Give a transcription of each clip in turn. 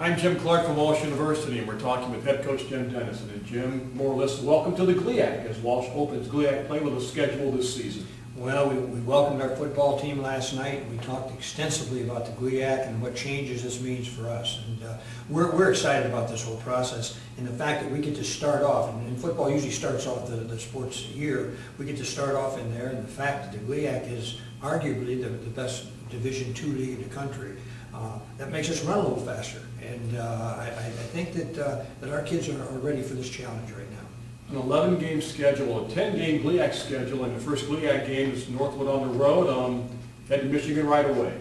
I'm Jim Clark from Walsh University, and we're talking with Head Coach Jim Dennison. And Jim, more or less, welcome to the GLIAC as Walsh opens GLIAC play with a schedule this season. Well, we welcomed our football team last night. We talked extensively about the GLIAC and what changes this means for us. And we're excited about this whole process and the fact that we get to start off, and football usually starts off the sports year, we get to start off in there, and the fact that the GLIAC is arguably the best Division II league in the country. That makes us run a little faster, and I think that our kids are ready for this challenge right now. An 11-game schedule, a 10-game GLIAC schedule, and the first GLIAC game is Northwood on the road. Head to Michigan right away.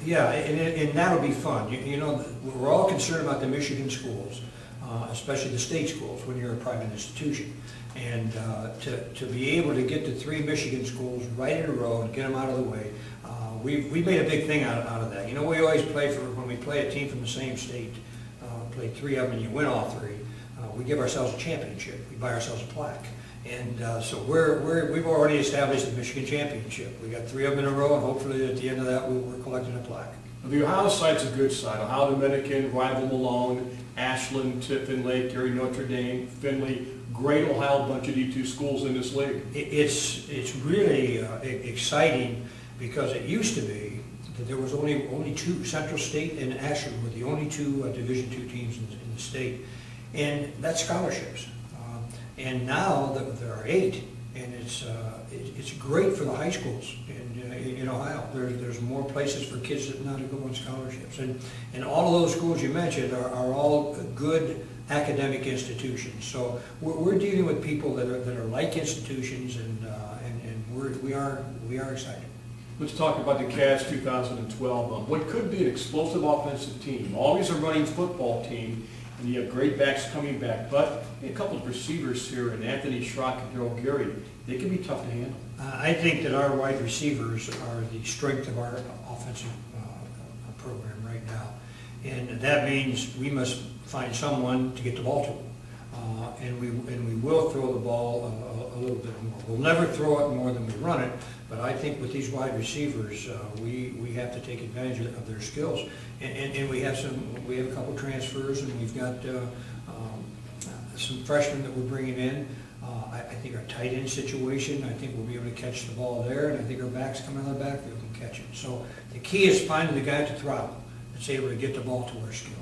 Yeah, and that'll be fun. You know, we're all concerned about the Michigan schools, especially the state schools when you're a private institution. And to be able to get to 3 Michigan schools right in a row and get them out of the way, we made a big thing out of that. You know, we always play when we play a team from the same state, play 3 of them and you win all 3, we give ourselves a championship. We buy ourselves a plaque. And so we've already established the Michigan championship. We got 3 of them in a row, and hopefully at the end of that we're collecting a plaque. The Ohio side's a good side. Ohio Dominican, Rival Malone, Ashland, Tiffin, Lake Erie, Notre Dame, Findlay. Great Ohio bunch of D2 schools in this league. It's really exciting because it used to be that there was only 2, Central State and Ashland were the only 2 Division II teams in the state, and that's scholarships. And now there are 8, and it's great for the high schools in Ohio. There's more places for kids that now to go on scholarships, and all of those schools you mentioned are all good academic institutions. So we're dealing with people that are like institutions, and we are excited. Let's talk about the Cavs 2012. What could be an explosive offensive team. Always a running football team, and you have great backs coming back. But a couple of receivers here, and Anthony Schrock and Daryl Gary, they can be tough to handle. I think that our wide receivers are the strength of our offensive program right now. And that means we must find someone to get the ball to. And we will throw the ball a little bit more. We'll never throw it more than we run it, but I think with these wide receivers, we have to take advantage of their skills. And we have a couple transfers, and we've got some freshmen that we're bringing in. I think our tight end situation, I think we'll be able to catch the ball there, and I think our backs coming out of the backfield can catch it. So the key is finding the guy to throttle that's able to get the ball to our skill.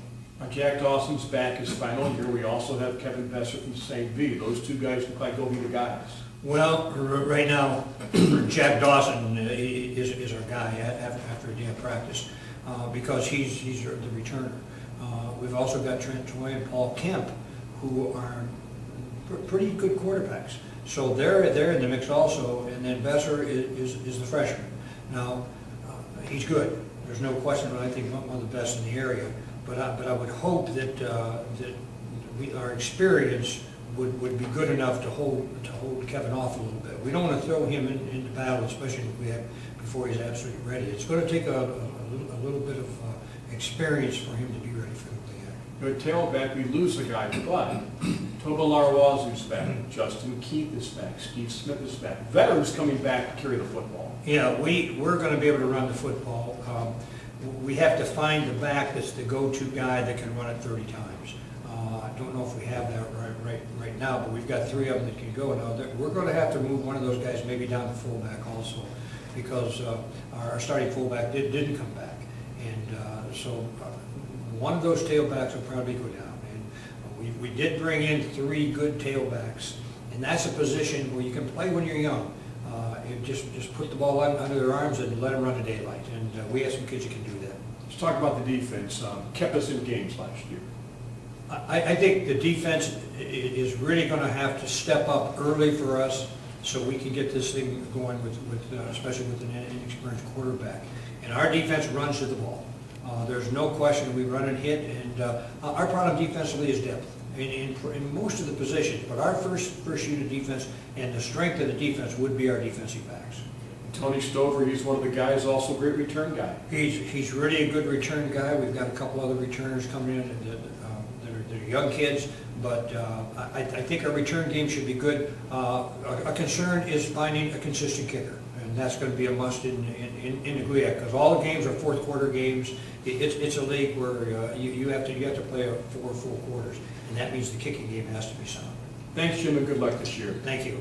Jack Dawson's back his final year. We also have Kevin Besser from St. V. Those 2 guys look like they'll be the guys. Well, right now, Jack Dawson is our guy after a day of practice because he's the returner. We've also got Trent Toy and Paul Kemp, who are pretty good quarterbacks. So they're in the mix also, and then Besser is the freshman. Now, he's good. There's no question, but I think one of the best in the area. But I would hope that our experience would be good enough to hold Kevin off a little bit. We don't want to throw him into battle, especially before he's absolutely ready. It's going to take a little bit of experience for him to be ready for the GLIAC. Good tailback, we lose a guy, but Toba Larawazu's back, Justin Keith is back, Steve Smith is back. Veterans coming back to carry the football. Yeah, we're going to be able to run the football. We have to find the back that's the go-to guy that can run it 30 times. I don't know if we have that right now, but we've got 3 of them that can go. Now, we're going to have to move one of those guys maybe down to fullback also, because our starting fullback didn't come back. And so one of those tailbacks will probably go down. And we did bring in 3 good tailbacks, and that's a position where you can play when you're young. Just put the ball under their arms and let them run to daylight. And we have some kids that can do that. Let's talk about the defense. Kept us in games last year. I think the defense is really going to have to step up early for us so we can get this thing going especially with an inexperienced quarterback. And our defense runs to the ball. There's no question we run and hit, and our problem defensively is depth in most of the positions. But our first unit defense and the strength of the defense would be our defensive backs. Tony Stover, he's one of the guys, also a great return guy. He's really a good return guy. We've got a couple other returners coming in that are young kids, but I think our return game should be good. A concern is finding a consistent kicker. and that's going to be a must in the GLIAC, because all the games are fourth quarter games. It's a league where you have to play 4 full quarters, and that means the kicking game has to be sound. Thanks, Jim, and good luck this year. Thank you.